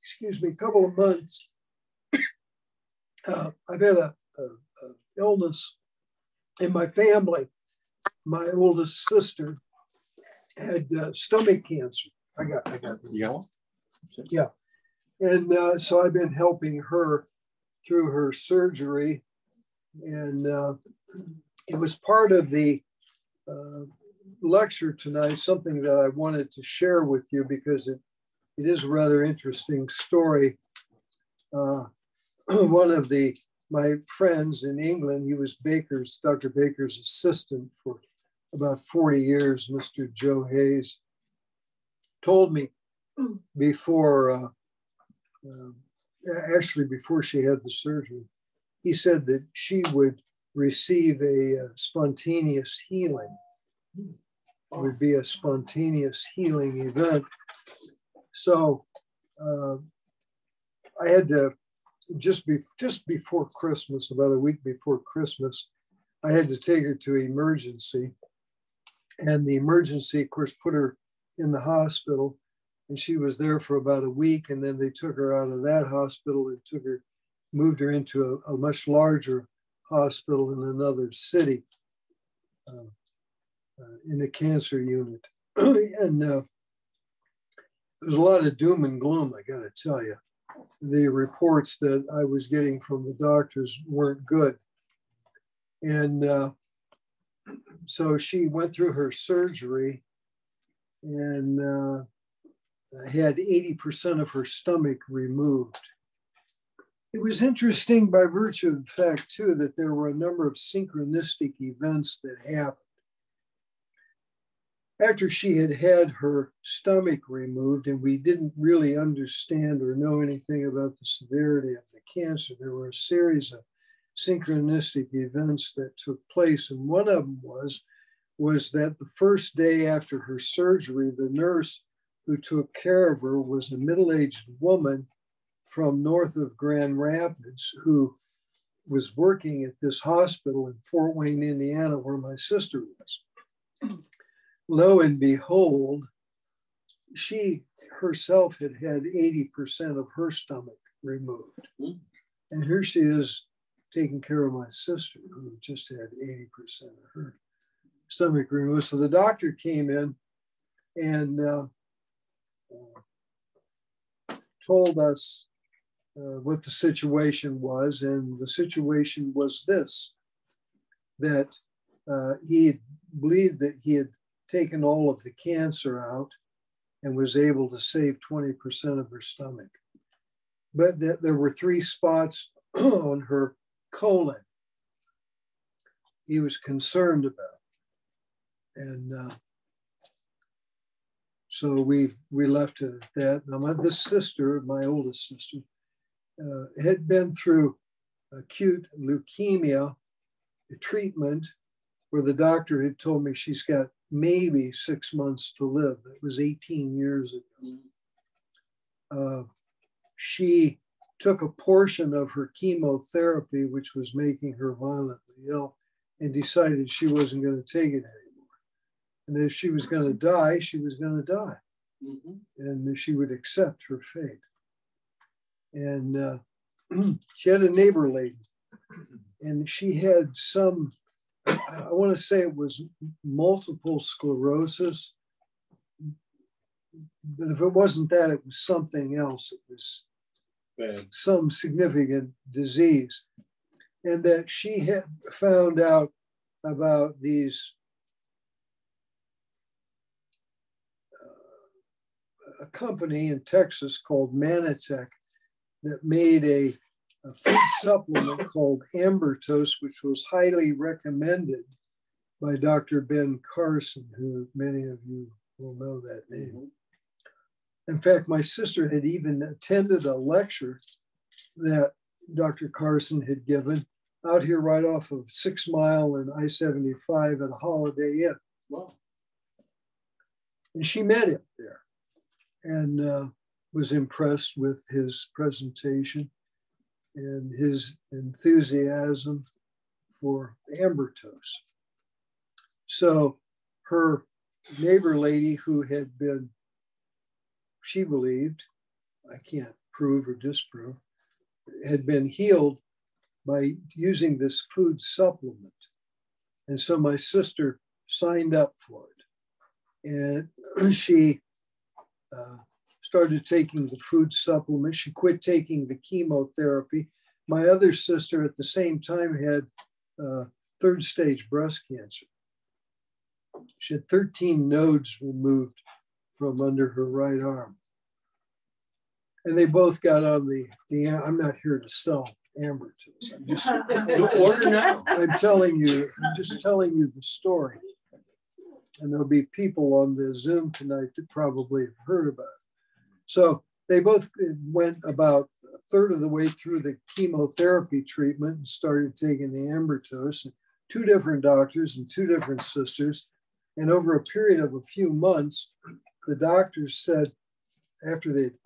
excuse me, couple of months, I've had a illness in my family. My oldest sister had stomach cancer. I got You got one? Yeah. And so I've been helping her through her surgery. And it was part of the lecture tonight, something that I wanted to share with you because it is a rather interesting story. One of my friends in England, he was Dr. Baker's assistant for about 40 years, Mr. Joe Hayes, told me before, actually before she had the surgery, he said that she would receive a spontaneous healing. It would be a spontaneous healing event. So I had to, just before Christmas, about a week before Christmas, I had to take her to emergency. And the emergency, of course, put her in the hospital. And she was there for about a week. And then they took her out of that hospital and moved her into a much larger hospital in another city, in the cancer unit. And there's a lot of doom and gloom, I got to tell you. The reports that I was getting from the doctors weren't good. And so she went through her surgery and had 80% of her stomach removed. It was interesting by virtue of the fact, too, that there were a number of synchronistic events that happened. After she had had her stomach removed and we didn't really understand or know anything about the severity of the cancer, there were a series of synchronistic events that took place. And one of them was that the first day after her surgery, the nurse who took care of her was a middle-aged woman from north of Grand Rapids who was working at this hospital in Fort Wayne, Indiana, where my sister was. Lo and behold, she herself had 80% of her stomach removed. And here she is taking care of my sister, who just had 80% of her stomach removed. So the doctor came in and told us what the situation was. And the situation was this, that he believed that he had taken all of the cancer out and was able to save 20% of her stomach. But there were 3 spots on her colon he was concerned about. And so we left it at that. Now this sister, my oldest sister, had been through acute leukemia treatment where the doctor had told me she's got maybe 6 months to live. That was 18 years ago. She took a portion of her chemotherapy, which was making her violently ill, and decided she wasn't going to take it anymore. And if she was going to die, she was going to die. And she would accept her fate. And she had a neighbor lady, and she had some, I want to say it was multiple sclerosis, but if it wasn't that, it was something else. It was some significant disease. And that she had found out about these a company in Texas called Manatech that made a food supplement called Ambertos, which was highly recommended by Dr. Ben Carson, who many of you will know that name. In fact, my sister had even attended a lecture that Dr. Carson had given out here right off of 6 Mile and I-75 at a Holiday Inn. Wow. And she met him there and was impressed with his presentation and his enthusiasm for Ambertos. So her neighbor lady who had been, she believed, I can't prove or disprove, had been healed by using this food supplement. And so my sister signed up for it. And she started taking the food supplement. She quit taking the chemotherapy. My other sister at the same time had third stage breast cancer. She had 13 nodes removed from under her right arm. And they both got on the I'm not here to sell ambergris. I'm just order now. I'm just telling you the story. And there'll be people on the Zoom tonight that probably have heard about it. So they both went about a third of the way through the chemotherapy treatment and started taking the ambergris. Two different doctors and two different sisters. And over a period of a few months, the doctors said, after they had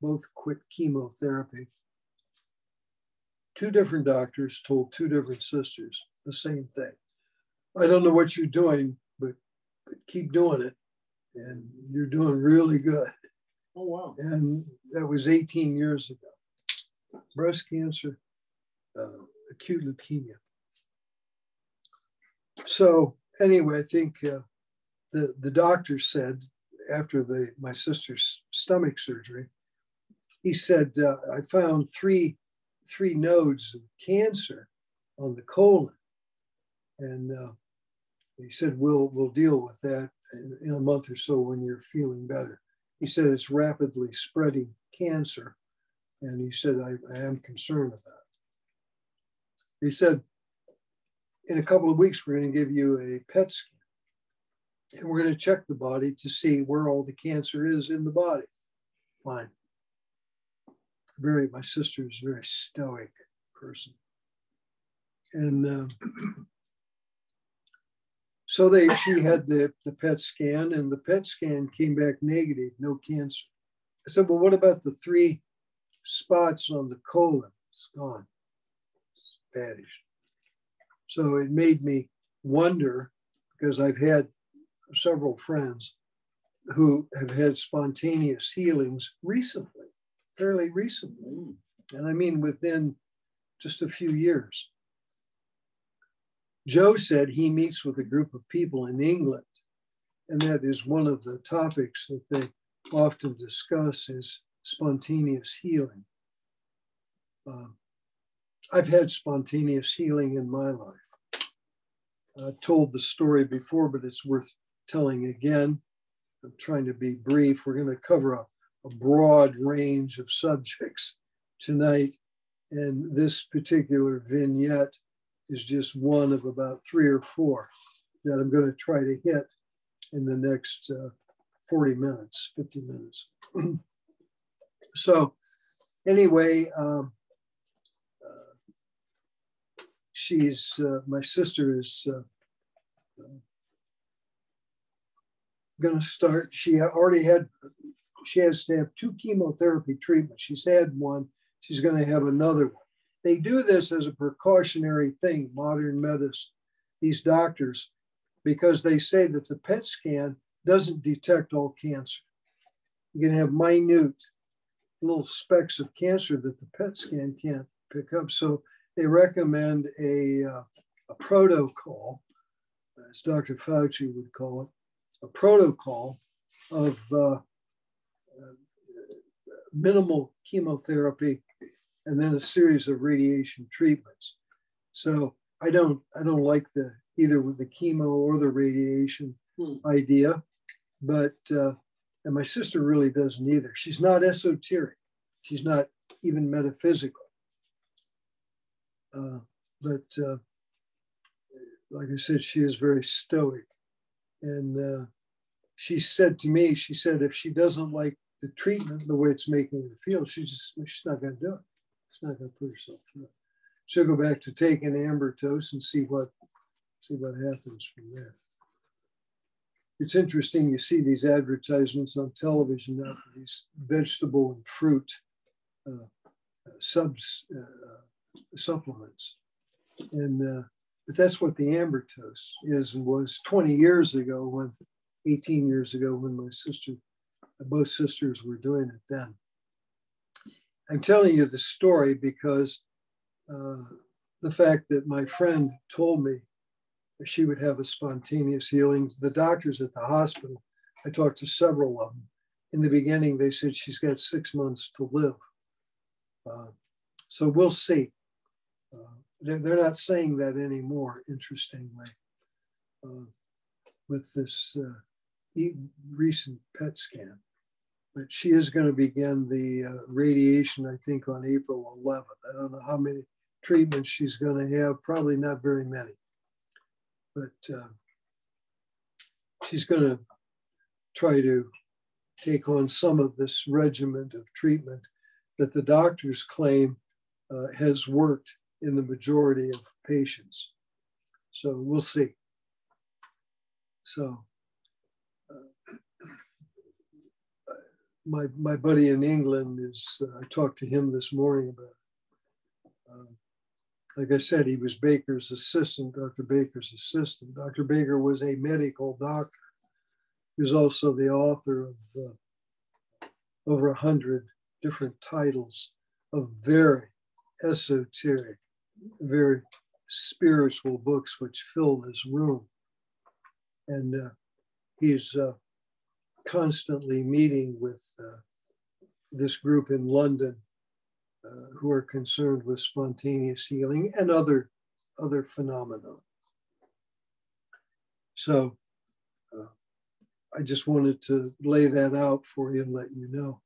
both quit chemotherapy, two different doctors told two different sisters the same thing. I don't know what you're doing, but keep doing it. And you're doing really good. Oh, wow. And that was 18 years ago. Breast cancer, acute leukemia. So anyway, I think the doctor said after my sister's stomach surgery, he said, I found three nodes of cancer on the colon. And he said, we'll deal with that in a month or so when you're feeling better. He said, it's rapidly spreading cancer. And he said, I am concerned about it. He said, in a couple of weeks, we're going to give you a PET scan. And we're going to check the body to see where all the cancer is in the body. Fine. My sister is a very stoic person. And so she had the PET scan, and the PET scan came back negative, no cancer. I said, well, what about the 3 spots on the colon? It's gone. It's vanished. So it made me wonder, because I've had several friends who have had spontaneous healings recently, fairly recently. And I mean within just a few years. Joe said he meets with a group of people in England, and that is one of the topics that they often discuss is spontaneous healing. I've had spontaneous healing in my life. I've told the story before, but it's worth telling again. I'm trying to be brief. We're going to cover a broad range of subjects tonight, and this particular vignette is just one of about 3 or 4 that I'm going to try to hit in the next 40 minutes, 50 minutes. So anyway, my sister is going to start. She has to have 2 chemotherapy treatments. She's had one. She's going to have another one. They do this as a precautionary thing, modern medicine, these doctors, because they say that the PET scan doesn't detect all cancer. You can have minute little specks of cancer that the PET scan can't pick up. So they recommend a protocol, as Dr. Fauci would call it, a protocol of minimal chemotherapy and then a series of radiation treatments. So I don't like either with the chemo or the radiation idea, but and my sister really doesn't either. She's not esoteric. She's not even metaphysical. But like I said, she is very stoic. And she said to me, she said, if she doesn't like the treatment, the way it's making her feel, she's not going to do it. She's not going to put herself through it. She'll go back to taking ambergris and see what happens from there. It's interesting, you see these advertisements on television now for these vegetable and fruit supplements. And but that's what the ambergris is and was 20 years ago 18 years ago when both sisters were doing it then. I'm telling you the story because the fact that my friend told me that she would have a spontaneous healing. The doctors at the hospital, I talked to several of them. In the beginning, they said she's got 6 months to live. So we'll see. They're not saying that anymore, interestingly, with this recent PET scan. But she is going to begin the radiation, I think, on April 11th. I don't know how many treatments she's going to have, probably not very many. But she's going to try to take on some of this regimen of treatment that the doctors claim has worked in the majority of patients. So we'll see. So my buddy in England is, I talked to him this morning about it. Like I said, he was Baker's assistant, Dr. Baker's assistant. Dr. Baker was a medical doctor. He was also the author of over 100 different titles of very esoteric, very spiritual books which fill this room. And he's constantly meeting with this group in London who are concerned with spontaneous healing and other phenomena. So I just wanted to lay that out for you and let you know.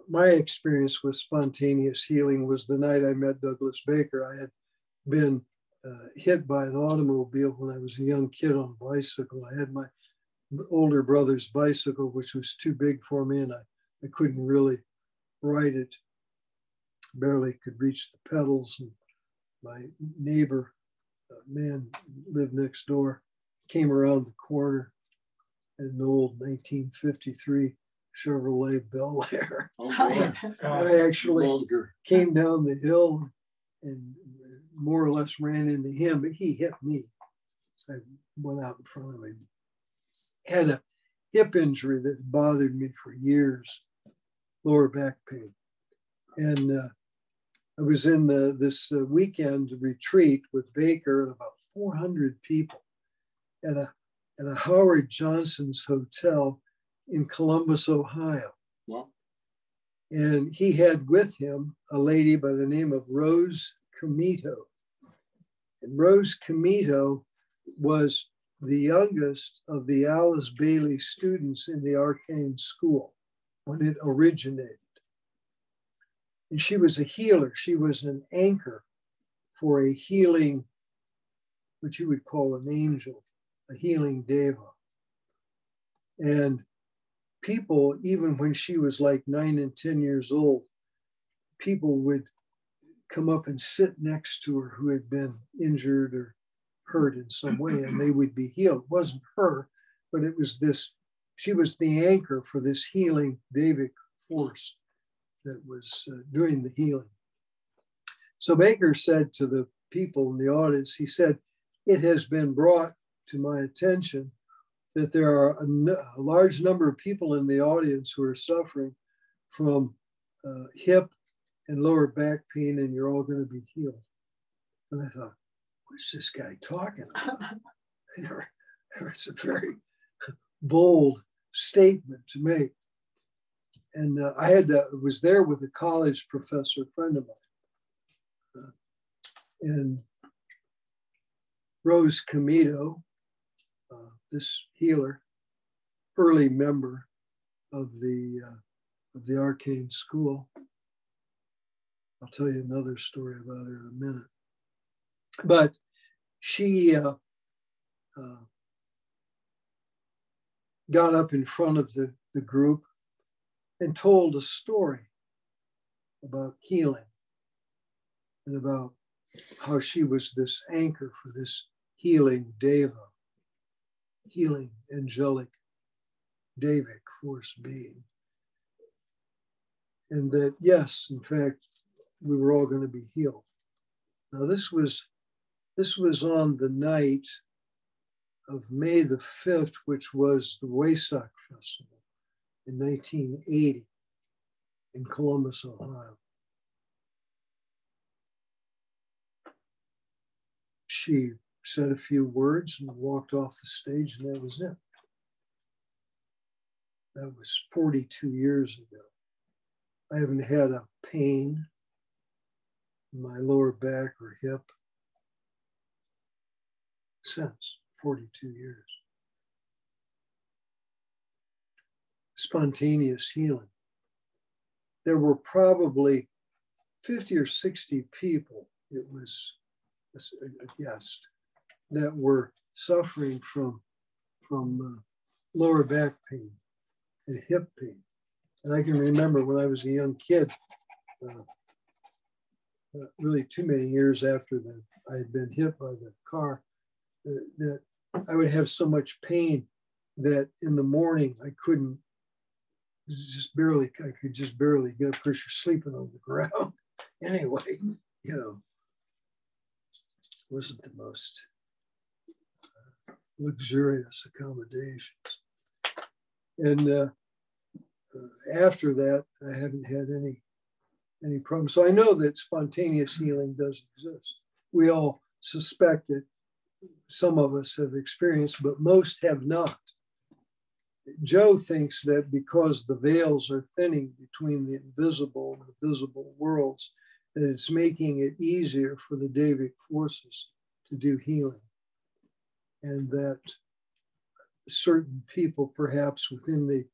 My experience with spontaneous healing was the night I met Douglas Baker. I had been hit by an automobile when I was a young kid on a bicycle. I had my older brother's bicycle, which was too big for me, and I couldn't really ride it. Barely could reach the pedals. And my neighbor, man lived next door, came around the corner in an old 1953 Chevrolet Bel Air. I actually came down the hill and more or less ran into him, but he hit me. So I went out in front of him. Had a hip injury that bothered me for years, lower back pain. And I was in this weekend retreat with Baker and about 400 people at a Howard Johnson's hotel in Columbus, Ohio. Wow. And he had with him a lady by the name of Rose Comito. And Rose Comito was the youngest of the Alice Bailey students in the Arcane School when it originated. And she was a healer. She was an anchor for a healing, what you would call an angel, a healing deva. And people, even when she was like 9 and 10 years old, people would come up and sit next to her who had been injured or hurt in some way, and they would be healed. It wasn't her, but it was this, she was the anchor for this healing Devic force that was doing the healing. So Baker said to the people in the audience, he said, it has been brought to my attention that there are a large number of people in the audience who are suffering from hip and lower back pain, and you're all going to be healed. And I thought, what's this guy talking about? It's a very bold statement to make. And I was there with a college professor, friend of mine. And Rose Comito, this healer, early member of the Arcane School. I'll tell you another story about her in a minute. But she got up in front of the group and told a story about healing and about how she was this anchor for this healing deva, healing angelic Devic force being. And that, yes, in fact, we were all going to be healed. Now, this was on the night of May the 5th, which was the Wesak Festival in 1980 in Columbus, Ohio. she said a few words and walked off the stage, and that was it. That was 42 years ago. I haven't had a pain in my lower back or hip since 42 years. Spontaneous healing. There were probably 50 or 60 people, it was a guest, that were suffering from lower back pain and hip pain. And I can remember when I was a young kid, really too many years after I had been hit by the car, that I would have so much pain that in the morning I could just barely get up because you're sleeping on the ground. Anyway, you know, it wasn't the most luxurious accommodations. And after that, I haven't had any problems. So I know that spontaneous healing does exist. We all suspect it. Some of us have experienced, but most have not. Joe thinks that because the veils are thinning between the invisible and the visible worlds, that it's making it easier for the Davic forces to do healing. And that certain people, perhaps within the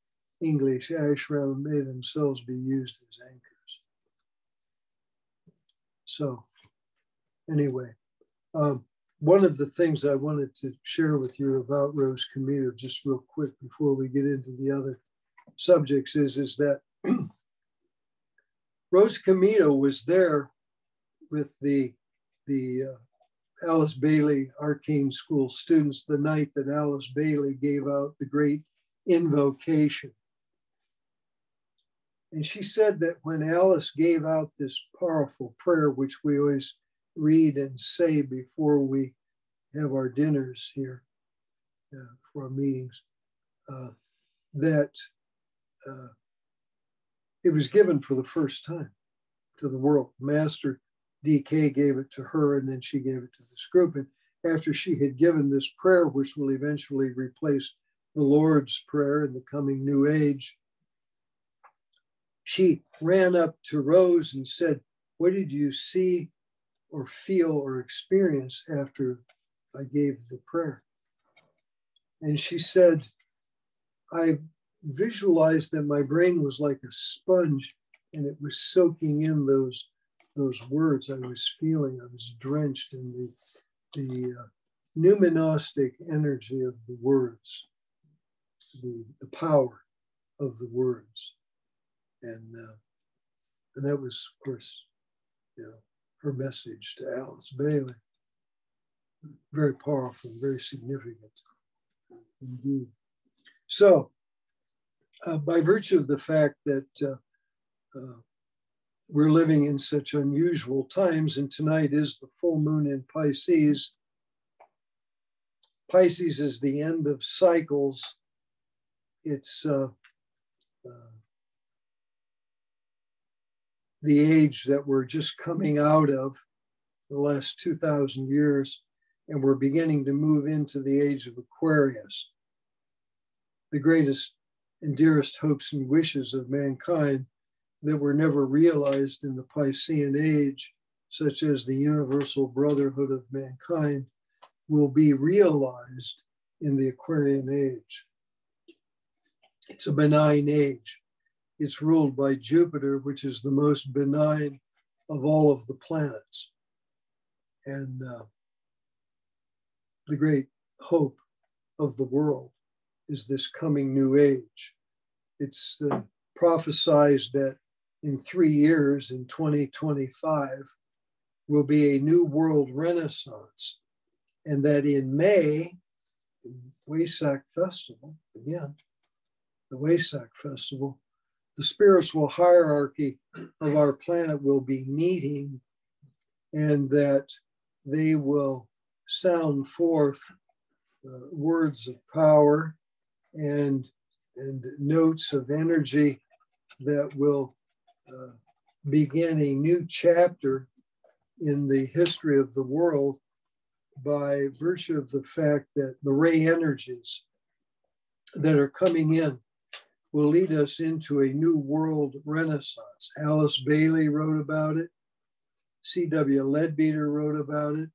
English ashram, may themselves be used as anchors. So anyway, one of the things I wanted to share with you about Rose Comito, just real quick before we get into the other subjects, is that Rose Comito was there with the Alice Bailey Arcane School students the night that Alice Bailey gave out the great invocation. And she said that when Alice gave out this powerful prayer, which we always read and say before we have our dinners here for our meetings, that it was given for the first time to the world. Master DK gave it to her, and then she gave it to this group. And after she had given this prayer, which will eventually replace the Lord's Prayer in the coming New Age, she ran up to Rose and said, "What did you see or feel or experience after I gave the prayer?" And she said, "I visualized that my brain was like a sponge and it was soaking in those words I was feeling. I was drenched in the numinostic energy of the words, the power of the words." And that was, of course, her message to Alice Bailey. Very powerful, very significant indeed. So, by virtue of the fact that we're living in such unusual times, and tonight is the full moon in Pisces. Pisces is the end of cycles. It's the age that we're just coming out of, the last 2,000 years, and we're beginning to move into the age of Aquarius. The greatest and dearest hopes and wishes of mankind that were never realized in the Piscean age, such as the universal brotherhood of mankind, will be realized in the Aquarian age. It's a benign age. It's ruled by Jupiter, which is the most benign of all of the planets. And the great hope of the world is this coming new age. It's prophesied that in 3 years, in 2025, will be a new world renaissance. And that in May, Wesak Festival, again, the Wesak Festival, the spiritual hierarchy of our planet will be meeting, and that they will sound forth words of power and notes of energy that will begin a new chapter in the history of the world by virtue of the fact that the ray energies that are coming in will lead us into a new world renaissance. Alice Bailey wrote about it. C.W. Leadbeater wrote about it.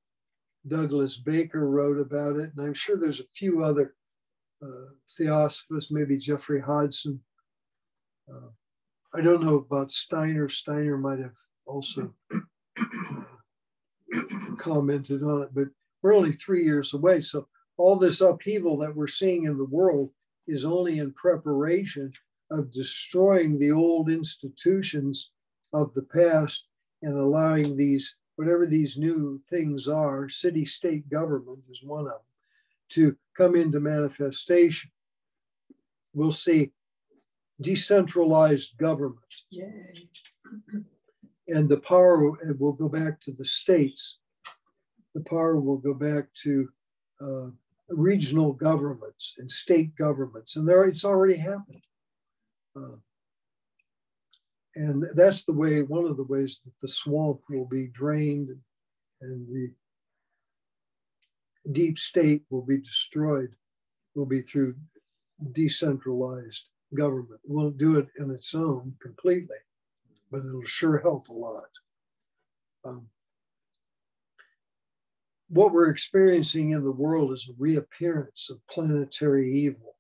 Douglas Baker wrote about it. And I'm sure there's a few other theosophists, maybe Jeffrey Hodgson. I don't know about Steiner. Steiner might have also commented on it, but we're only 3 years away. So all this upheaval that we're seeing in the world is only in preparation of destroying the old institutions of the past and allowing these, whatever these new things are, city-state government is one of them, to come into manifestation. We'll see decentralized government. Yay. And the power will go back to the states. The power will go back to regional governments and state governments. And it's already happened. And that's the way, one of the ways that the swamp will be drained and the deep state will be destroyed, will be through decentralized government. It won't do it in its own completely, but it'll sure help a lot. What we're experiencing in the world is a reappearance of planetary evil.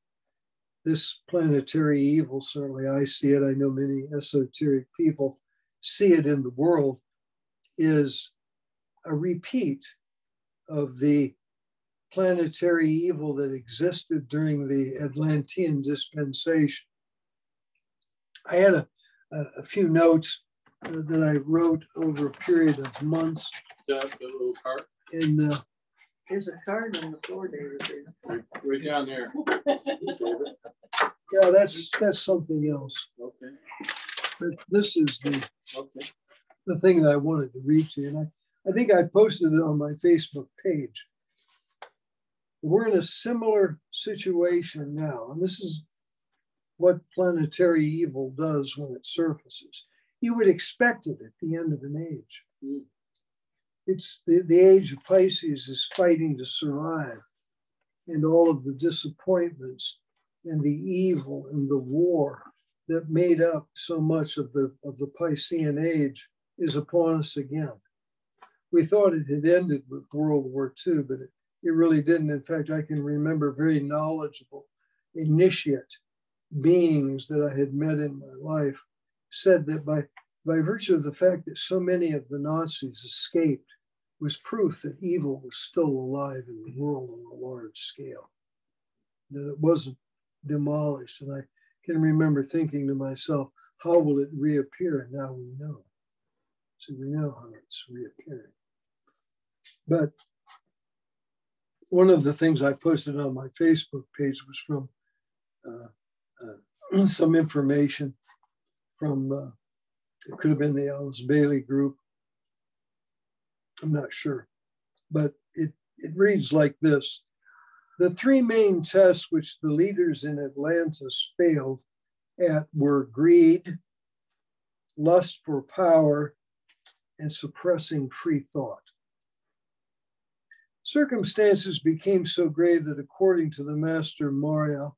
This planetary evil, certainly I see it, I know many esoteric people see it in the world, is a repeat of the planetary evil that existed during the Atlantean dispensation. I had a few notes that I wrote over a period of months. The little card? And There's a card on the floor, David. Right down there. yeah, that's something else. Okay. But this is Okay. the thing that I wanted to read to you. And I think I posted it on my Facebook page. We're in a similar situation now. And this is what planetary evil does when it surfaces. You would expect it at the end of an age. Mm. It's the age of Pisces is fighting to survive, and all of the disappointments and the evil and the war that made up so much of the Piscean age is upon us again. We thought it had ended with World War II, but it really didn't. In fact, I can remember very knowledgeable initiate beings that I had met in my life said that by virtue of the fact that so many of the Nazis escaped was proof that evil was still alive in the world on a large scale, that it wasn't demolished. And I can remember thinking to myself, how will it reappear? And now we know. So we know how it's reappearing. But one of the things I posted on my Facebook page was from some information from, it could have been the Alice Bailey group. I'm not sure, but it reads like this. The three main tests which the leaders in Atlantis failed at were greed, lust for power, and suppressing free thought. Circumstances became so grave that according to the master Moria,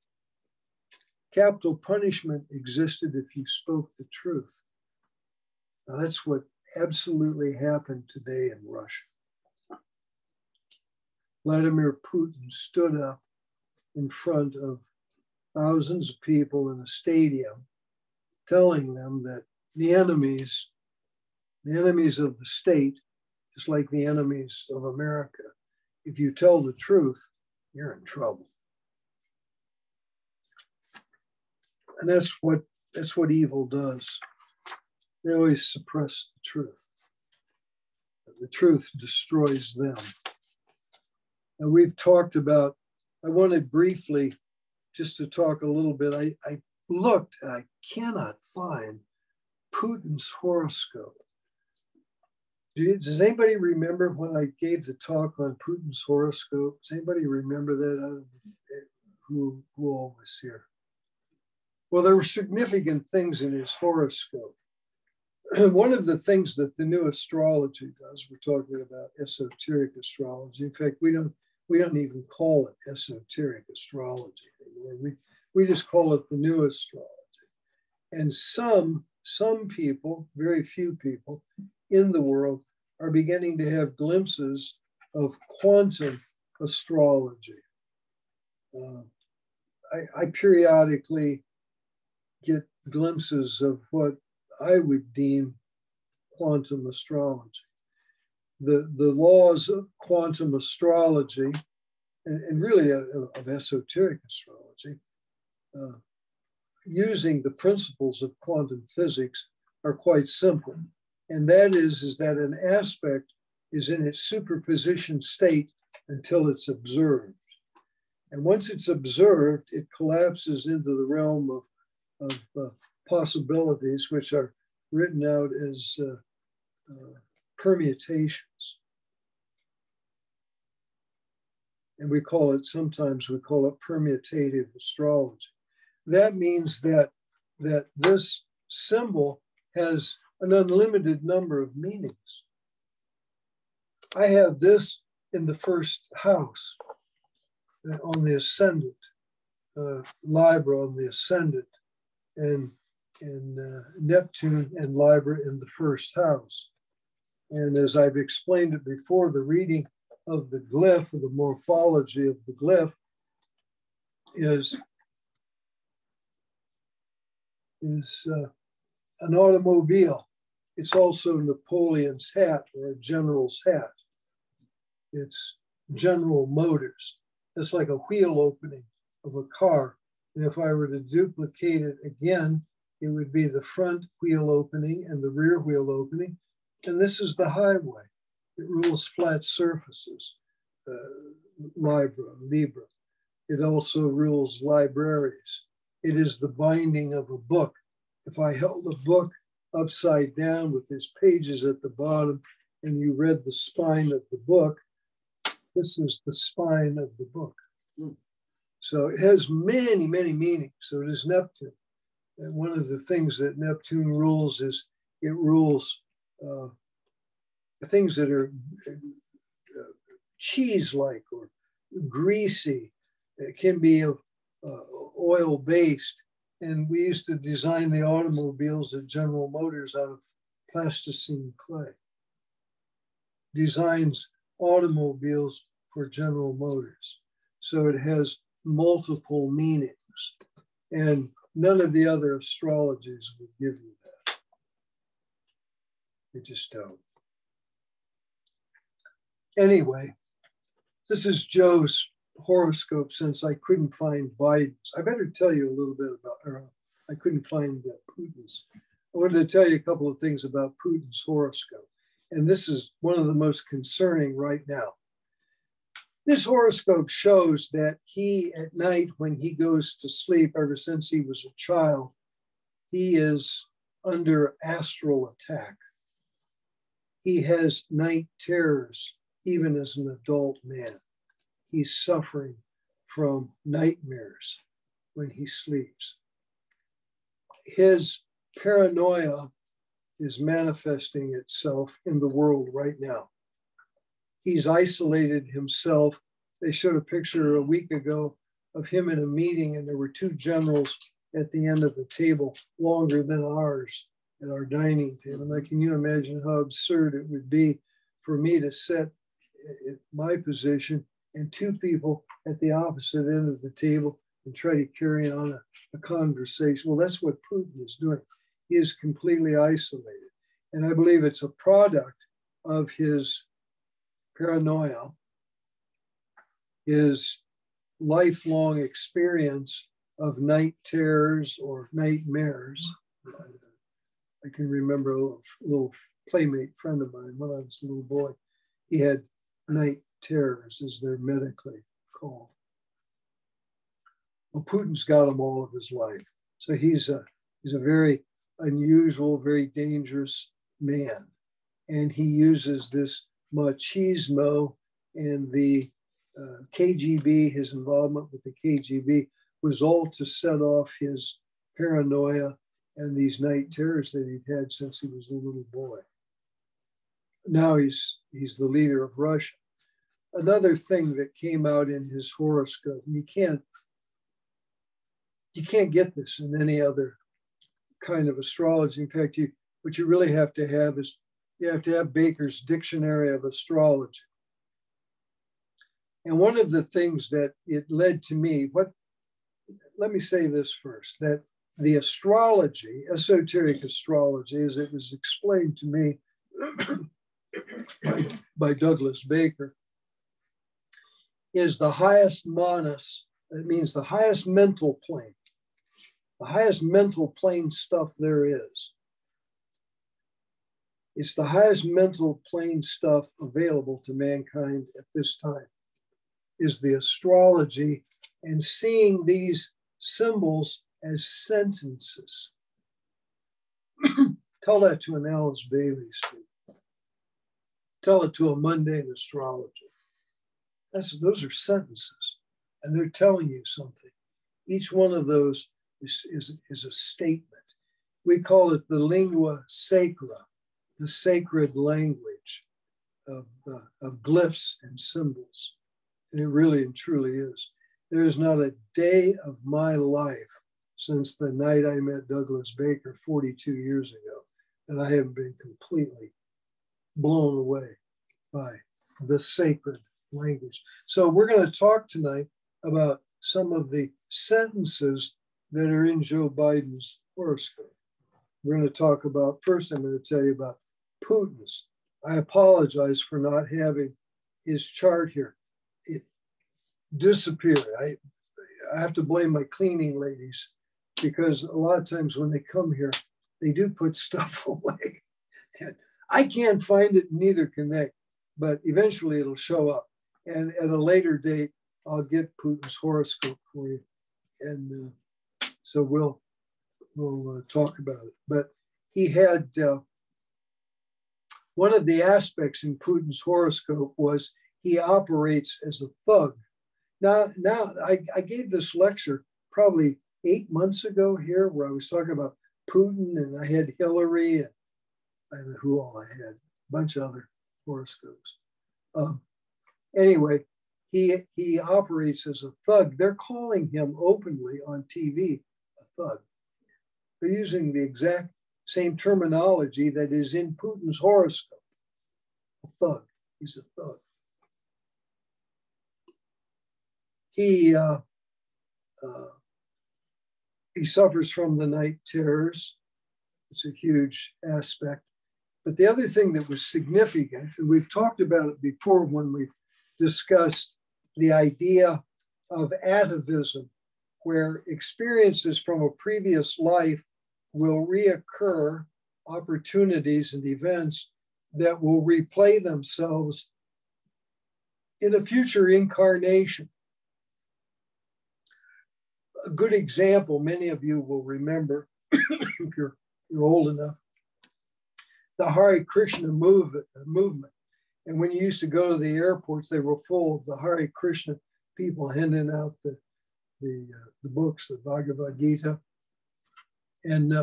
capital punishment existed if you spoke the truth. Now that's what absolutely happened today in Russia. Vladimir Putin stood up in front of thousands of people in a stadium, telling them that the enemies of the state, just like the enemies of America, if you tell the truth, you're in trouble. And that's what evil does. They always suppress the truth. The truth destroys them. And we've talked about, I wanted briefly just to talk a little bit. I looked and I cannot find Putin's horoscope. Does anybody remember when I gave the talk on Putin's horoscope? Does anybody remember that? Who all was here? Well, there were significant things in his horoscope. one of the things that the new astrology does, we're talking about esoteric astrology. In fact, we don't even call it esoteric astrology anymore. We just call it the new astrology. And some people, very few people in the world, are beginning to have glimpses of quantum astrology. I periodically get glimpses of what I would deem quantum astrology. The laws of quantum astrology, and really of esoteric astrology, using the principles of quantum physics, are quite simple. And that is that an aspect is in its superposition state until it's observed. And once it's observed, it collapses into the realm of possibilities, which are written out as permutations. And sometimes we call it permutative astrology. That means that this symbol has an unlimited number of meanings. I have this in the first house on the ascendant, Libra on the ascendant, and Neptune and Libra in the first house. And as I've explained it before, the reading of the glyph, or the morphology of the glyph, is an automobile. It's also Napoleon's hat, or a general's hat. It's General Motors. It's like a wheel opening of a car. And if I were to duplicate it again, it would be the front wheel opening and the rear wheel opening. And this is the highway. It rules flat surfaces, Libra. It also rules libraries. It is the binding of a book. If I held a book upside down with its pages at the bottom and you read the spine of the book, this is the spine of the book. So it has many, many meanings. So it is Neptune. And one of the things that Neptune rules is it rules things that are cheese-like or greasy. It can be oil-based. And we used to design the automobiles at General Motors out of plasticine clay. Designs automobiles for General Motors. So it has multiple meanings. And none of the other astrologies would give you that. They just don't. Anyway, this is Joe's horoscope since I couldn't find Biden's. I better tell you a little bit about, I couldn't find Putin's. I wanted to tell you a couple of things about Putin's horoscope. And this is one of the most concerning right now. This horoscope shows that he, at night when he goes to sleep, ever since he was a child, he is under astral attack. He has night terrors, even as an adult man. He's suffering from nightmares when he sleeps. His paranoia is manifesting itself in the world right now. He's isolated himself. They showed a picture a week ago of him in a meeting, and there were two generals at the end of the table, longer than ours, at our dining table. Now, can you imagine how absurd it would be for me to sit at my position and two people at the opposite end of the table and try to carry on a conversation? Well, that's what Putin is doing. He is completely isolated. And I believe it's a product of his paranoia, his lifelong experience of night terrors or nightmares. I can remember a little playmate friend of mine when I was a little boy. He had night terrors, as they're medically called. Well, Putin's got them all of his life. So he's a very unusual, very dangerous man. And he uses this machismo and the KGB, his involvement with the KGB was all to set off his paranoia and these night terrors that he'd had since he was a little boy. Now he's the leader of Russia. Another thing that came out in his horoscope, and you can't get this in any other kind of astrology. In fact, what you really have to have is you have to have Baker's Dictionary of Astrology. And one of the things that it led to me, let me say this first, that the astrology, esoteric astrology, as it was explained to me by Douglas Baker, is the highest manas. It means the highest mental plane stuff there is. It's the highest mental plane stuff available to mankind at this time, is the astrology and seeing these symbols as sentences. Tell that to an Alice Bailey student. Tell it to a mundane astrologer. Those are sentences, and they're telling you something. Each one of those is a statement. We call it the lingua sacra, the sacred language of glyphs and symbols. And it really and truly is. There is not a day of my life since the night I met Douglas Baker 42 years ago that I haven't been completely blown away by the sacred language. So we're going to talk tonight about some of the sentences that are in Joe Biden's horoscope. We're going to talk about, first I'm going to tell you about Putin's. I apologize for not having his chart here. It disappeared. I have to blame my cleaning ladies, because a lot of times when they come here, they do put stuff away. And I can't find it, neither can they, but eventually it'll show up. And at a later date, I'll get Putin's horoscope for you. And so we'll talk about it. But he had, one of the aspects in Putin's horoscope was he operates as a thug. Now I gave this lecture probably 8 months ago here, where I was talking about Putin, and I had Hillary, and I don't know who all I had, a bunch of other horoscopes. Anyway, he operates as a thug. They're calling him openly on TV a thug. They're using the exact same terminology that is in Putin's horoscope. A thug. He's a thug. He suffers from the night terrors. It's a huge aspect. But the other thing that was significant, and we've talked about it before when we've discussed the idea of atavism, where experiences from a previous life will reoccur, opportunities and events that will replay themselves in a future incarnation. A good example, many of you will remember, if you're old enough, the Hare Krishna movement. And when you used to go to the airports, they were full of the Hare Krishna people handing out the books, the Bhagavad Gita. And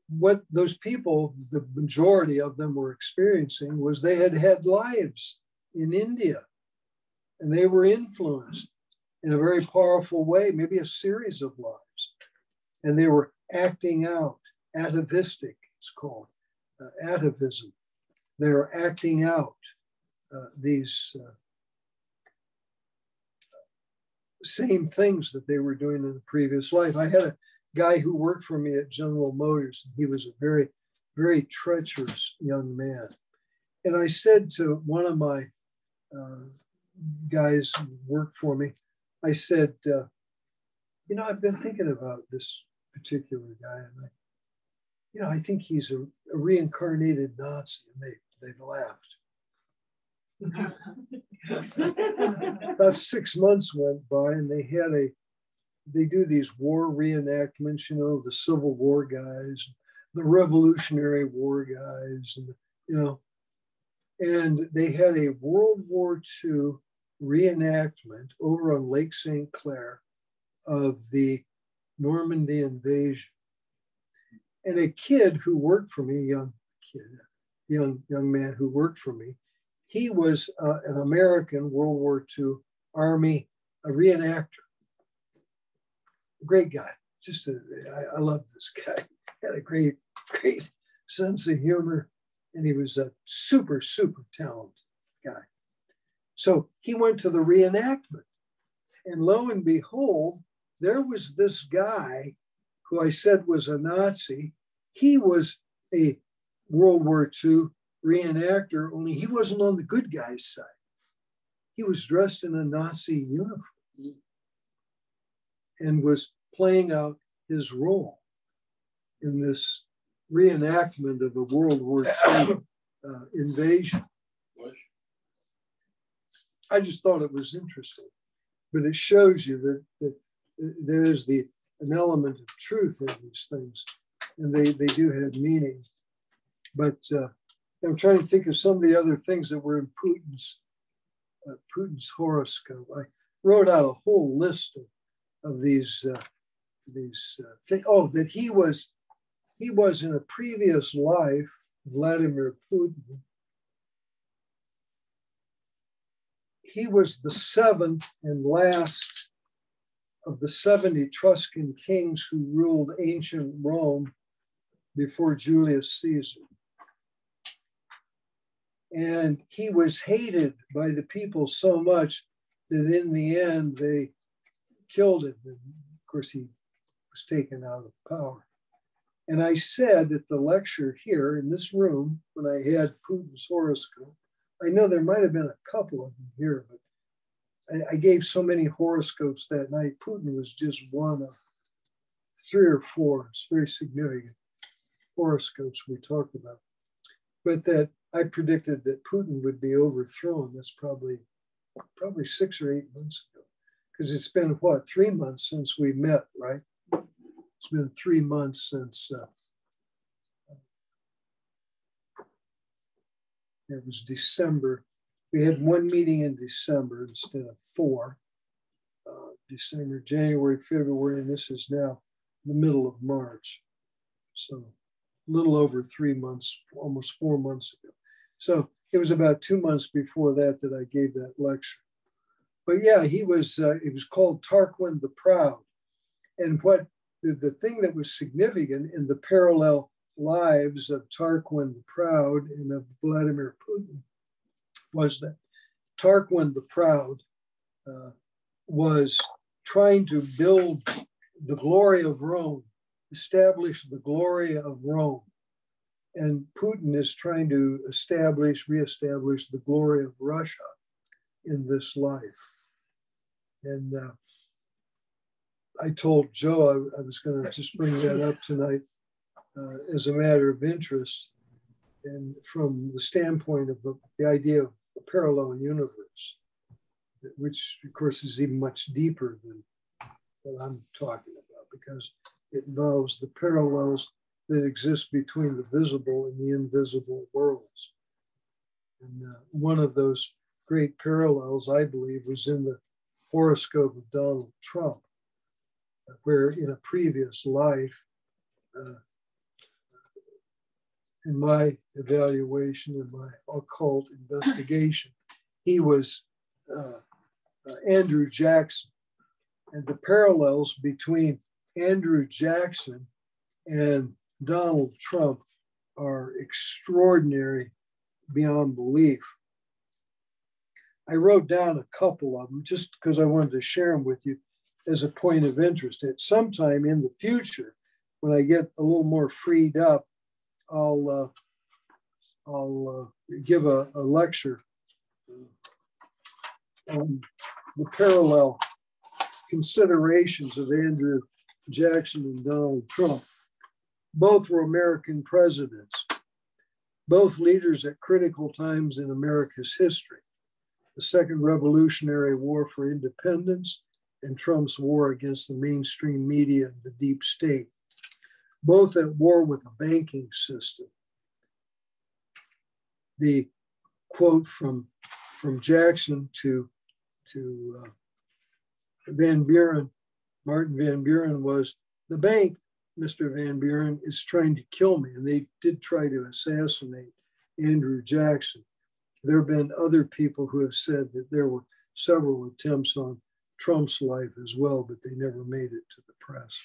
what those people, the majority of them were experiencing was they had had lives in India, and they were influenced in a very powerful way, maybe a series of lives. And they were acting out, atavistic, it's called, atavism. They were acting out these same things that they were doing in a previous life. I had a guy who worked for me at General Motors, and he was a very, very treacherous young man. And I said to one of my guys who worked for me, I said, I've been thinking about this particular guy, and I think he's a reincarnated Nazi. And they've laughed. About 6 months went by, and they do these war reenactments, the Civil War guys, the Revolutionary War guys, and and they had a World War II reenactment over on Lake St. Clair of the Normandy invasion. And a kid who worked for me, young man who worked for me, he was an American World War II Army reenactor. Great guy. I love this guy. Had a great sense of humor, and he was a super talented guy. So he went to the reenactment, and lo and behold, there was this guy who I said was a Nazi. He was a World War II reenactor, only he wasn't on the good guy's side. He was dressed in a Nazi uniform and was playing out his role in this reenactment of a World War II invasion. I just thought it was interesting, but it shows you that there is an element of truth in these things, and they do have meaning. But I'm trying to think of some of the other things that were in Putin's horoscope. I wrote out a whole list of these things. Oh, that he was in a previous life, Vladimir Putin. He was the seventh and last of the 70 Etruscan kings who ruled ancient Rome before Julius Caesar. And he was hated by the people so much that in the end they killed him. And of course, he was taken out of power. And I said at the lecture here in this room, when I had Putin's horoscope, I know there might have been a couple of them here, but I gave so many horoscopes that night. Putin was just one of 3 or 4. It's very significant horoscopes we talked about. But that I predicted that Putin would be overthrown. That's probably 6 or 8 months ago. Because it's been, what, 3 months since we met, right? It's been 3 months since it was December. We had 1 meeting in December instead of 4. December, January, February, and this is now the middle of March. So a little over 3 months, almost 4 months ago. So it was about 2 months before that I gave that lecture. But yeah, it was called Tarquin the Proud. And what the thing that was significant in the parallel lives of Tarquin the Proud and of Vladimir Putin was that Tarquin the Proud was trying to build the glory of Rome, establish the glory of Rome. And Putin is trying to reestablish the glory of Russia in this life. And I told Joe I was going to just bring that up tonight as a matter of interest, and from the standpoint of the idea of a parallel universe, which of course is even much deeper than what I'm talking about, because it involves the parallels that exist between the visible and the invisible worlds. And one of those great parallels, I believe, was in the horoscope of Donald Trump, where in a previous life, in my evaluation, in my occult investigation, he was Andrew Jackson. And the parallels between Andrew Jackson and Donald Trump are extraordinary beyond belief. I wrote down a couple of them just because I wanted to share them with you as a point of interest. At some time in the future, when I get a little more freed up, I'll give a lecture on the parallel considerations of Andrew Jackson and Donald Trump. Both were American presidents, both leaders at critical times in America's history. The Second Revolutionary War for Independence and Trump's war against the mainstream media and the deep state, both at war with the banking system. The quote from Jackson to Van Buren, Martin Van Buren, was, "The bank Mr. Van Buren is trying to kill me. And they did try to assassinate Andrew Jackson. There have been other people who have said that there were several attempts on Trump's life as well, but they never made it to the press.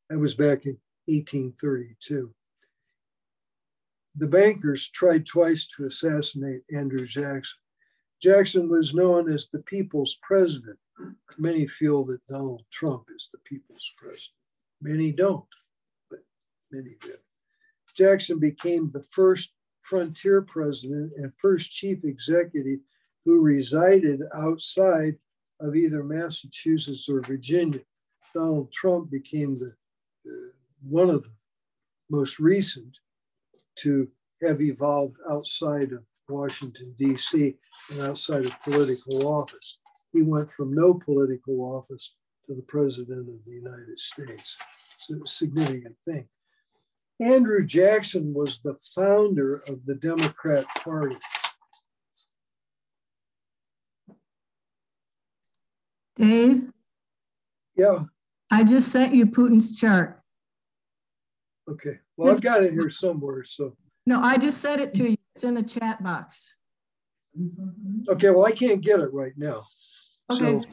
That was back in 1832. The bankers tried twice to assassinate Andrew Jackson. Jackson was known as the people's president. Many feel that Donald Trump is the people's president. Many don't, but many do. Jackson became the first frontier president and first chief executive who resided outside of either Massachusetts or Virginia. Donald Trump became one of the most recent to have evolved outside of Washington, D.C. and outside of political office. He went from no political office to the president of the United States. It's a significant thing. Andrew Jackson was the founder of the Democrat Party. Dave? Yeah. I just sent you Putin's chart. Okay. Well, I've got it here somewhere. So. No, I just sent it to you. It's in the chat box. Okay. Well, I can't get it right now. Okay. So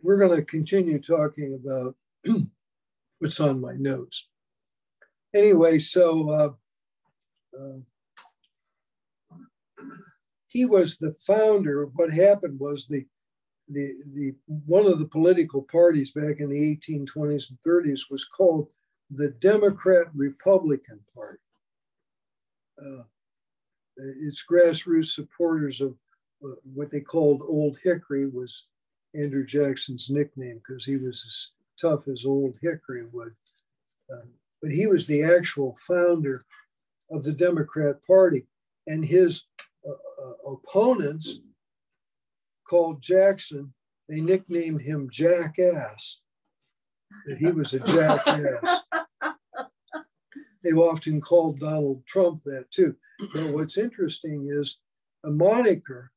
we're going to continue talking about what's on my notes. Anyway, so he was the founder. What happened was the one of the political parties back in the 1820s and 30s was called the Democrat Republican Party. Its grassroots supporters of what they called Old Hickory was Andrew Jackson's nickname because he was as tough as Old Hickory would. But he was the actual founder of the Democrat Party, and his opponents called Jackson, they nicknamed him Jackass, that he was a jackass. They've often called Donald Trump that too. But what's interesting is a moniker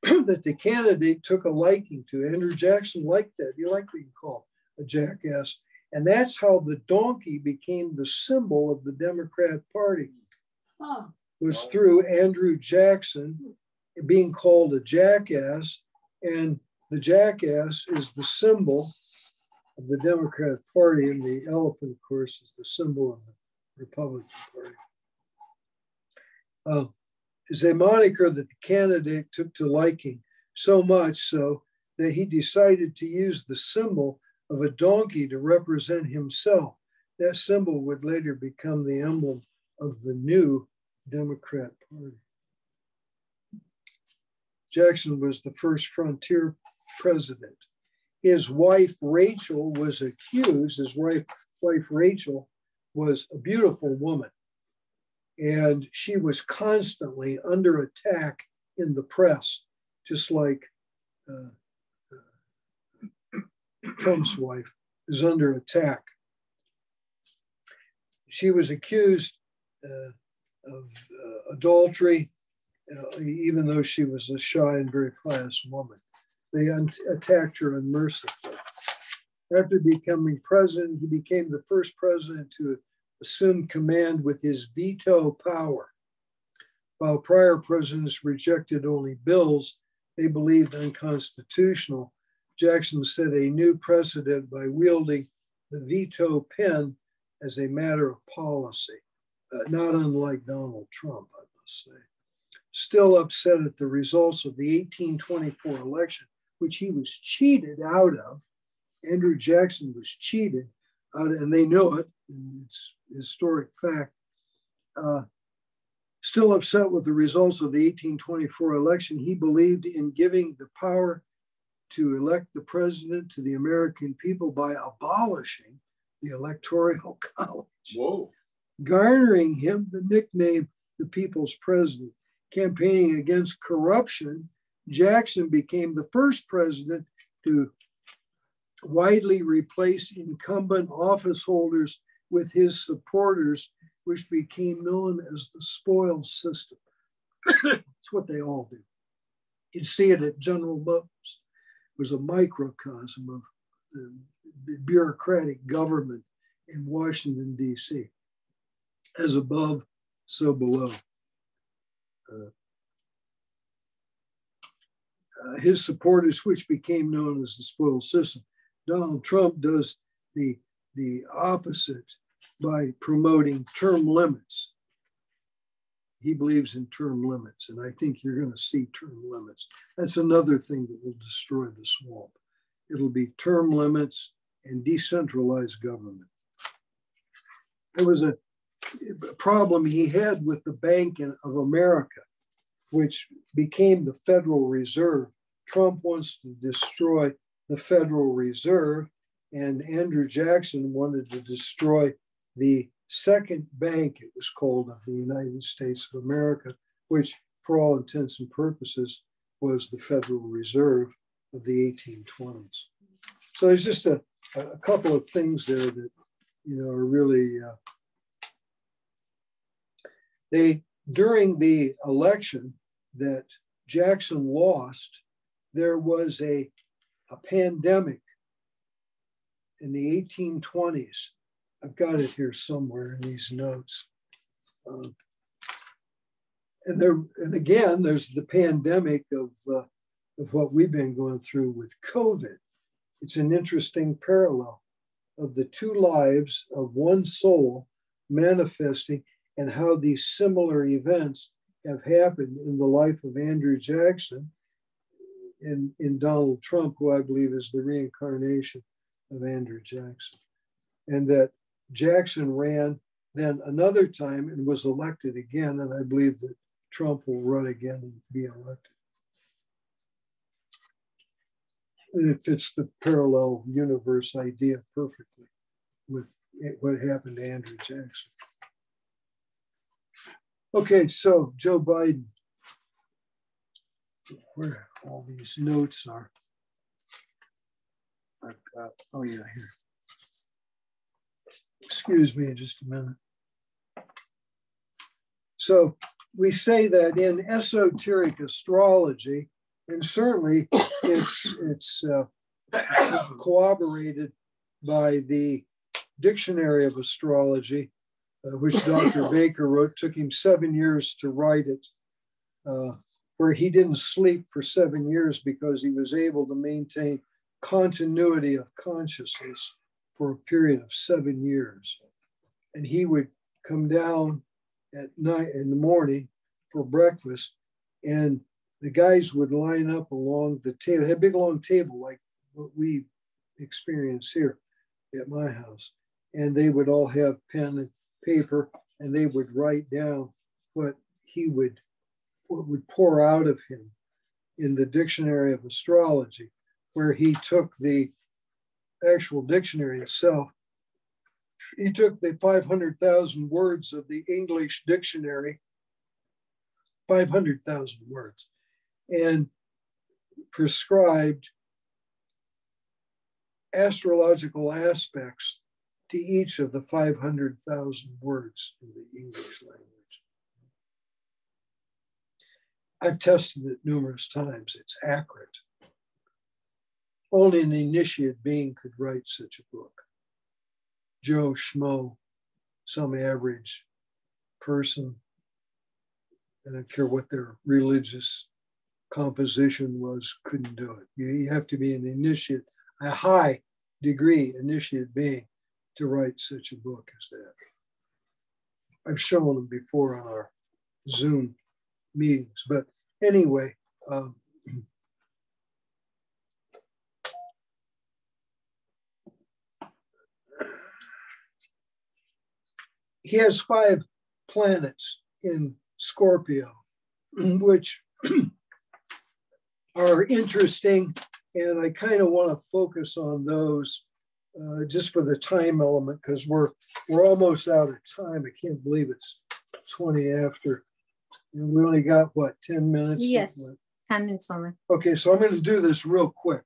that the candidate took a liking to. Andrew Jackson liked that. He liked being called a jackass. And that's how the donkey became the symbol of the Democrat Party. Was through Andrew Jackson being called a jackass. And the jackass is the symbol of the Democrat Party. And the elephant, of course, is the symbol of the Republican Party. Is a moniker that the candidate took to liking so much so that he decided to use the symbol of a donkey to represent himself. That symbol would later become the emblem of the new Democrat Party. Jackson was the first frontier president. His wife, Rachel, was accused. His wife Rachel, was a beautiful woman. And she was constantly under attack in the press, just like Trump's wife is under attack. She was accused of adultery, even though she was a shy and very pious woman. They attacked her unmercifully. After becoming president, he became the first president to assume command with his veto power. While prior presidents rejected only bills they believed unconstitutional, Jackson set a new precedent by wielding the veto pen as a matter of policy, not unlike Donald Trump, I must say. Still upset at the results of the 1824 election, which he was cheated out of. Andrew Jackson was cheated out, and they know it, and it's a historic fact. Still upset with the results of the 1824 election, he believed in giving the power to elect the president to the American people by abolishing the Electoral College. Whoa. Garnering him the nickname the People's President. Campaigning against corruption, Jackson became the first president to widely replace incumbent office holders with his supporters, which became known as the spoils system. It's what they all do. You'd see it at General Motors. It was a microcosm of the bureaucratic government in Washington, D.C. As above, so below. His supporters, which became known as the spoils system. Donald Trump does the opposite by promoting term limits. He believes in term limits, and I think you're going to see term limits. That's another thing that will destroy the swamp. It'll be term limits and decentralized government. There was a problem he had with the Bank of America, which became the Federal Reserve. Trump wants to destroy the Federal Reserve, and Andrew Jackson wanted to destroy the second bank, it was called, of the United States of America, which for all intents and purposes was the Federal Reserve of the 1820s. So there's just a couple of things there that, you know, are really, during the election that Jackson lost, there was a pandemic in the 1820s. I've got it here somewhere in these notes. And again, there's the pandemic of what we've been going through with COVID. It's an interesting parallel of the two lives of one soul manifesting, and how these similar events have happened in the life of Andrew Jackson and in Donald Trump, who I believe is the reincarnation of Andrew Jackson. And that Jackson ran then another time and was elected again, and I believe that Trump will run again and be elected. And it fits the parallel universe idea perfectly with what happened to Andrew Jackson. Okay, so Joe Biden, where all these notes are. Oh yeah, here. Excuse me just a minute. So we say that in esoteric astrology, and certainly it's corroborated by the Dictionary of Astrology, which Dr. Baker wrote. Took him 7 years to write it, where he didn't sleep for 7 years because he was able to maintain continuity of consciousness for a period of 7 years. And he would come down at night in the morning for breakfast, and the guys would line up along the table. They had a big long table like what we experience here at my house. And they would all have pen and paper, and they would write down what would pour out of him in the Dictionary of Astrology, where he took the actual dictionary itself. He took the 500,000 words of the English dictionary, 500,000 words, and prescribed astrological aspects to each of the 500,000 words in the English language. I've tested it numerous times. It's accurate. Only an initiate being could write such a book. Joe Schmo, some average person, I don't care what their religious composition was, couldn't do it. You have to be an initiate, a high degree initiate being to write such a book as that. I've shown them before on our Zoom meetings, but anyway, he has 5 planets in Scorpio, which are interesting, and I kind of want to focus on those just for the time element, because we're almost out of time. I can't believe it's 20 after. And we only got, what, 10 minutes? Yes, 10 minutes only. Okay, so I'm going to do this real quick.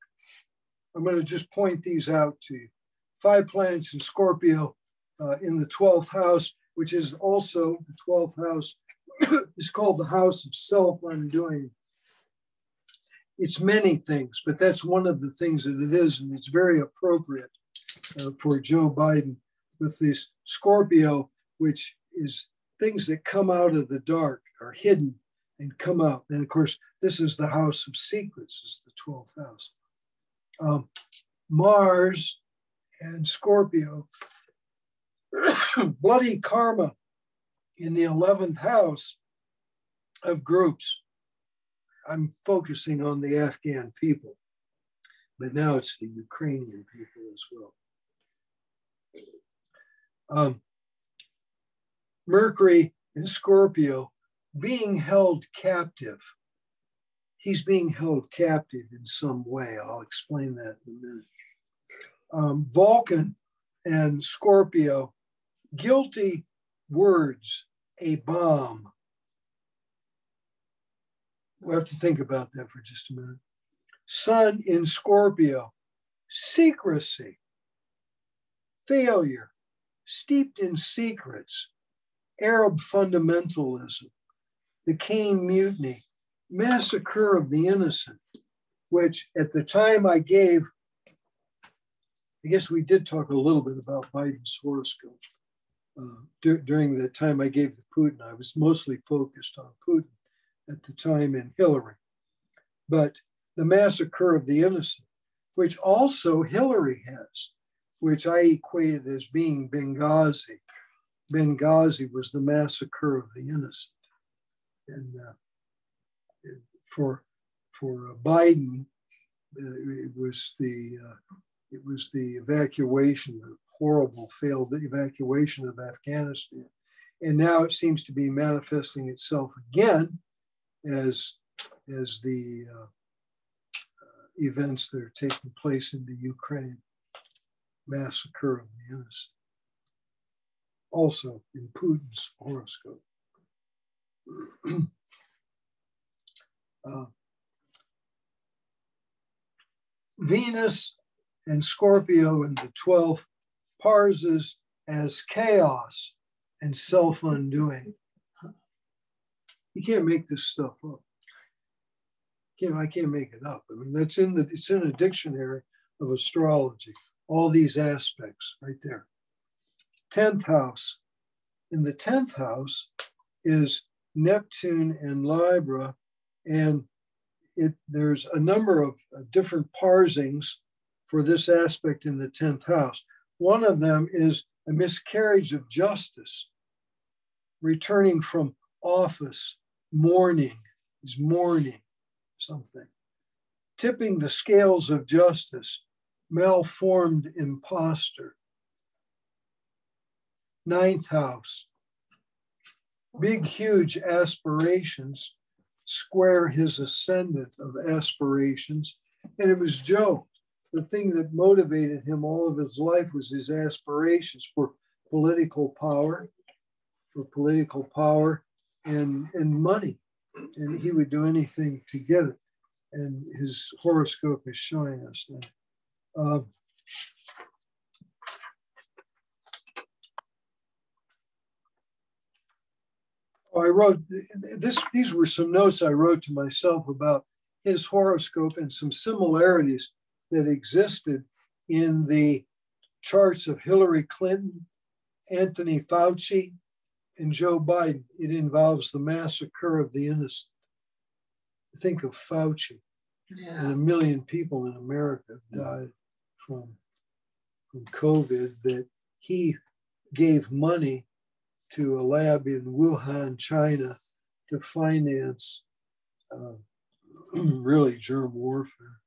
I'm going to just point these out to you. 5 planets in Scorpio in the 12th house, which is also the 12th house. It's called the house of self-undoing. It's many things, but that's one of the things that it is, and it's very appropriate for Joe Biden with this Scorpio, which is things that come out of the dark, are hidden and come out. And of course, this is the house of secrets, is the 12th house. Mars and Scorpio, bloody karma in the 11th house of groups. I'm focusing on the Afghan people, but now it's the Ukrainian people as well. Mercury in Scorpio being held captive. He's being held captive in some way. I'll explain that in a minute. Vulcan and Scorpio, guilty words, a bomb. We'll have to think about that for just a minute. Sun in Scorpio, secrecy, failure, steeped in secrets, Arab fundamentalism, the Caine Mutiny, massacre of the innocent, which at the time I gave, I guess we did talk a little bit about Biden's horoscope. During the time I gave the Putin, I was mostly focused on Putin at the time and Hillary. But the massacre of the innocent, which also Hillary has, which I equated as being Benghazi. Benghazi was the massacre of the innocent. And for Biden, it was the evacuation, the horrible failed evacuation of Afghanistan. And now it seems to be manifesting itself again as the events that are taking place in the Ukraine, massacre of the innocent. Also in Putin's horoscope. Venus and Scorpio in the 12th parses as chaos and self-undoing. You can't make this stuff up. I can't make it up. I mean, it's in a dictionary of astrology, all these aspects right there. 10th house. In the 10th house is Neptune and Libra, and there's a number of different parsings for this aspect in the 10th house. One of them is a miscarriage of justice, returning from office, mourning something. Tipping the scales of justice, malformed imposter. 9th house, big, huge aspirations, square his ascendant of aspirations. And it was Joe. The thing that motivated him all of his life was his aspirations for political power and money. And he would do anything to get it. And his horoscope is showing us that. I wrote this. These were some notes I wrote to myself about his horoscope and some similarities that existed in the charts of Hillary Clinton, Anthony Fauci, and Joe Biden. It involves the massacre of the innocent. Think of Fauci. Yeah. And 1 million people in America died from COVID, that he gave money to a lab in Wuhan, China, to finance really germ warfare.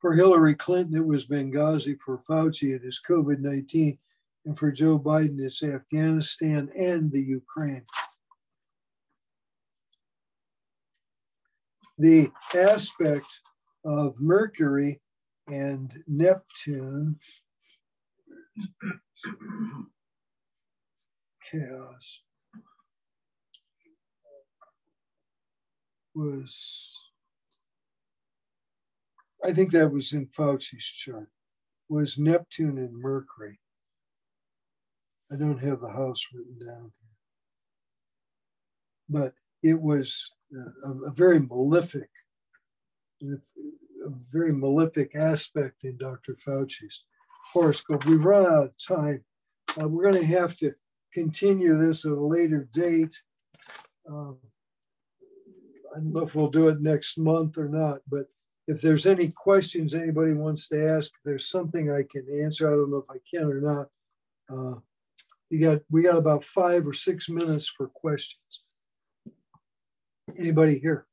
For Hillary Clinton, it was Benghazi. For Fauci, it is COVID-19. And for Joe Biden, it's Afghanistan and the Ukraine. The aspect of Mercury and Neptune, chaos, was, I think that was in Fauci's chart, was Neptune and Mercury. I don't have the house written down here. But it was a very malefic aspect in Dr. Fauci's. horoscope. We've run out of time. We're going to have to continue this at a later date. I don't know if we'll do it next month or not, but if there's any questions anybody wants to ask, if there's something I can answer, I don't know if I can or not. We got about 5 or 6 minutes for questions. Anybody here?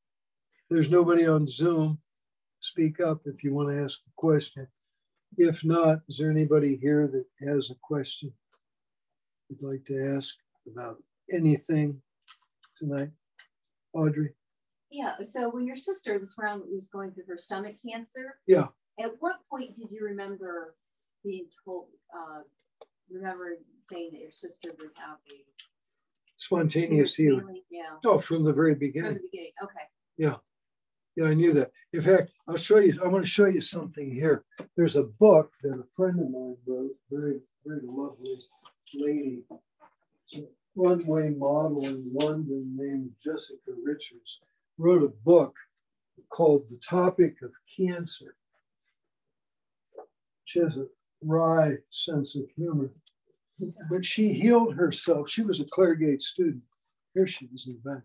There's nobody on Zoom. Speak up if you want to ask a question. If not, is there anybody here that has a question you'd like to ask about anything tonight? Audrey? Yeah, so when your sister was going through her stomach cancer, Yeah. At what point did you remember being told, remember saying that your sister would have a Spontaneous healing. Yeah. Oh, from the very From beginning. the beginning, okay. Yeah. Yeah, I knew that. In fact, I'll show you, I want to show you something here. There's a book that a friend of mine wrote, very, very lovely lady. It's a runway model in London named Jessica Richards, wrote a book called The Topic of Cancer. She has a wry sense of humor, but she healed herself. She was a Claregate student. Here she is in the back.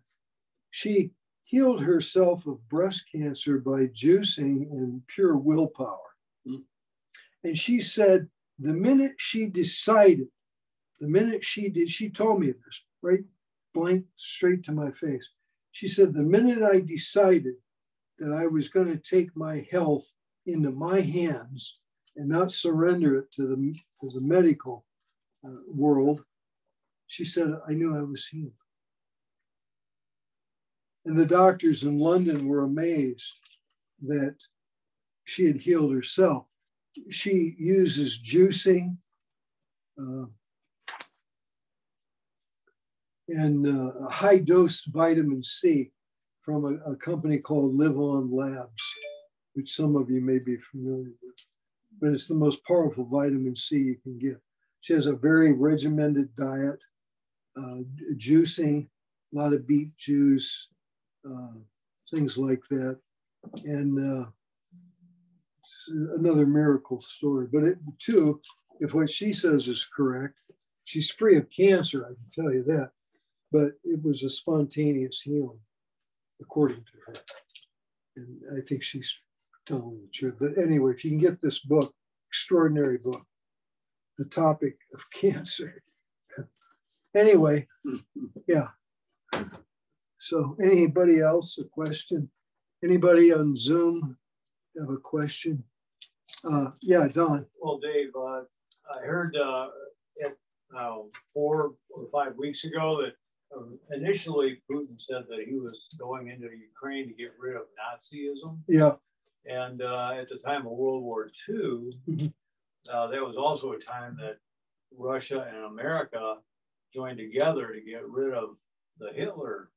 She healed herself of breast cancer by juicing and pure willpower. And she said, the minute she decided, she told me this, right, blank, straight to my face. She said, the minute I decided that I was going to take my health into my hands and not surrender it to the medical world, she said, I knew I was healed. And the doctors in London were amazed that she had healed herself. She uses juicing and high dose vitamin C from a company called Live On Labs, which some of you may be familiar with. But it's the most powerful vitamin C you can get. She has a very regimented diet, juicing, a lot of beet juice, things like that. And it's another miracle story. But it too, if what she says is correct, she's free of cancer, I can tell you that. But it was a spontaneous healing, according to her. And I think she's telling the truth. But anyway, if you can get this book, extraordinary book, The Topic of Cancer. Anyway, yeah. So anybody else a question? Anybody on Zoom have a question? Yeah, Don. Well, Dave, I heard 4 or 5 weeks ago that initially Putin said that he was going into Ukraine to get rid of Nazism. Yeah. And at the time of World War II, there was also a time that Russia and America joined together to get rid of the Hitler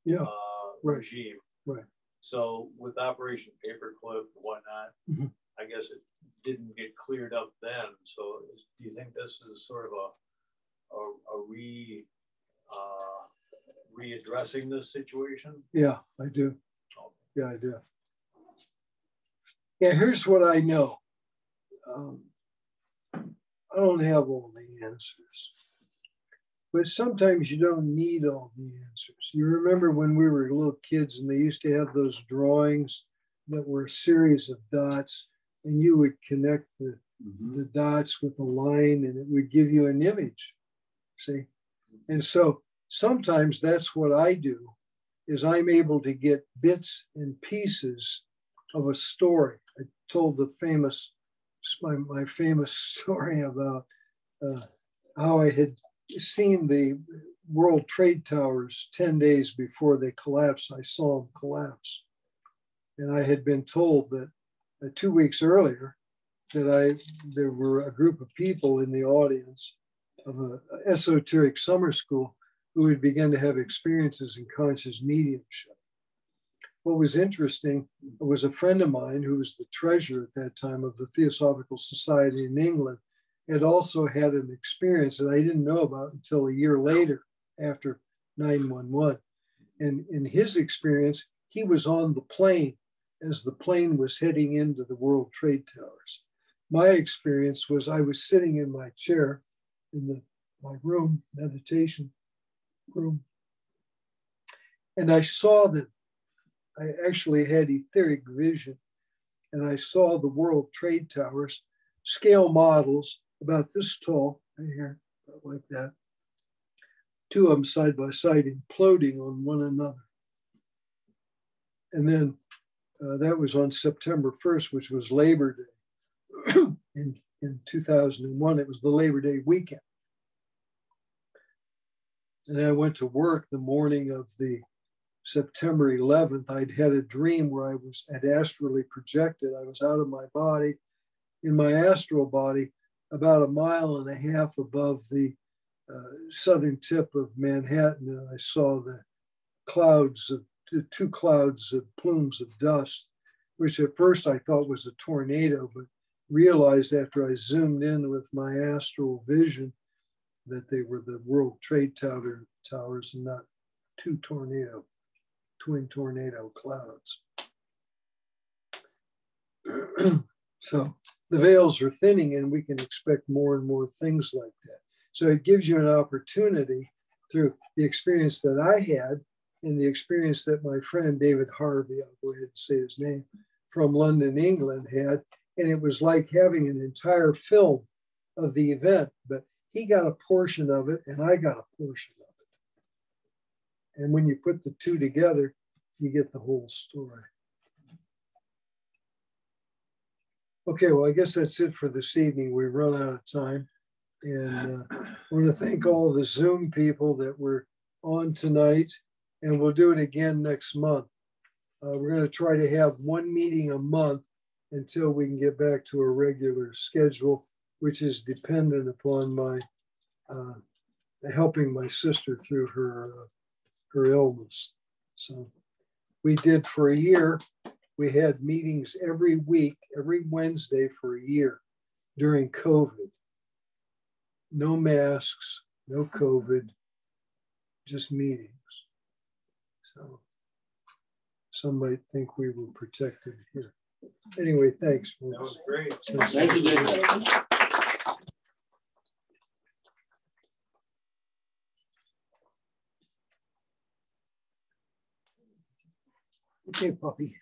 regime. Right. So with Operation Paperclip and whatnot, I guess it didn't get cleared up then. So do you think this is sort of a readdressing this situation? Yeah, I do. Yeah, I do. Yeah, here's what I know. I don't have all the answers, but sometimes you don't need all the answers. You remember when we were little kids and they used to have those drawings that were a series of dots, and you would connect the dots with a line and it would give you an image, see? And so sometimes that's what I do, is I'm able to get bits and pieces of a story. I told my famous story about how I had seen the World Trade Towers 10 days before they collapsed. I saw them collapse. And I had been told that 2 weeks earlier that there were a group of people in the audience of an esoteric summer school who had begun to have experiences in conscious mediumship. What was interesting was a friend of mine who was the treasurer at that time of the Theosophical Society in England had also had an experience that I didn't know about until a year later after 9/11. And in his experience, he was on the plane as the plane was heading into the World Trade Towers. my experience was I was sitting in my chair in my room, meditation room, and I saw them. I actually had etheric vision, and I saw the World Trade Towers, scale models about this tall, right here, like that. Two of them side by side, imploding on one another. And then that was on September 1st, which was Labor Day. in 2001, it was the Labor Day weekend. And I went to work the morning of the September 11th. I'd had a dream where I had astrally projected. I was out of my body, in my astral body, about 1.5 miles above the southern tip of Manhattan. And I saw the two clouds of plumes of dust, which at first I thought was a tornado, but realized after I zoomed in with my astral vision that they were the World Trade Towers and not twin tornado clouds. So the veils are thinning, and we can expect more and more things like that. So it gives you an opportunity through the experience that I had and the experience that my friend David Harvey, I'll go ahead and say his name, from London, England had. And it was like having an entire film of the event, but he got a portion of it and I got a portion of it. And when you put the two together, you get the whole story. Okay, well, I guess that's it for this evening. We've run out of time. And I want to thank all the Zoom people that were on tonight, and we'll do it again next month. We're going to try to have one meeting a month until we can get back to a regular schedule, which is dependent upon my helping my sister through her illness. So we did for a year. We had meetings every week, every Wednesday for a year during COVID. No masks, no COVID, just meetings. So some might think we were protected here. Anyway, thanks. That was great. Thank you, David. Okay, puppy.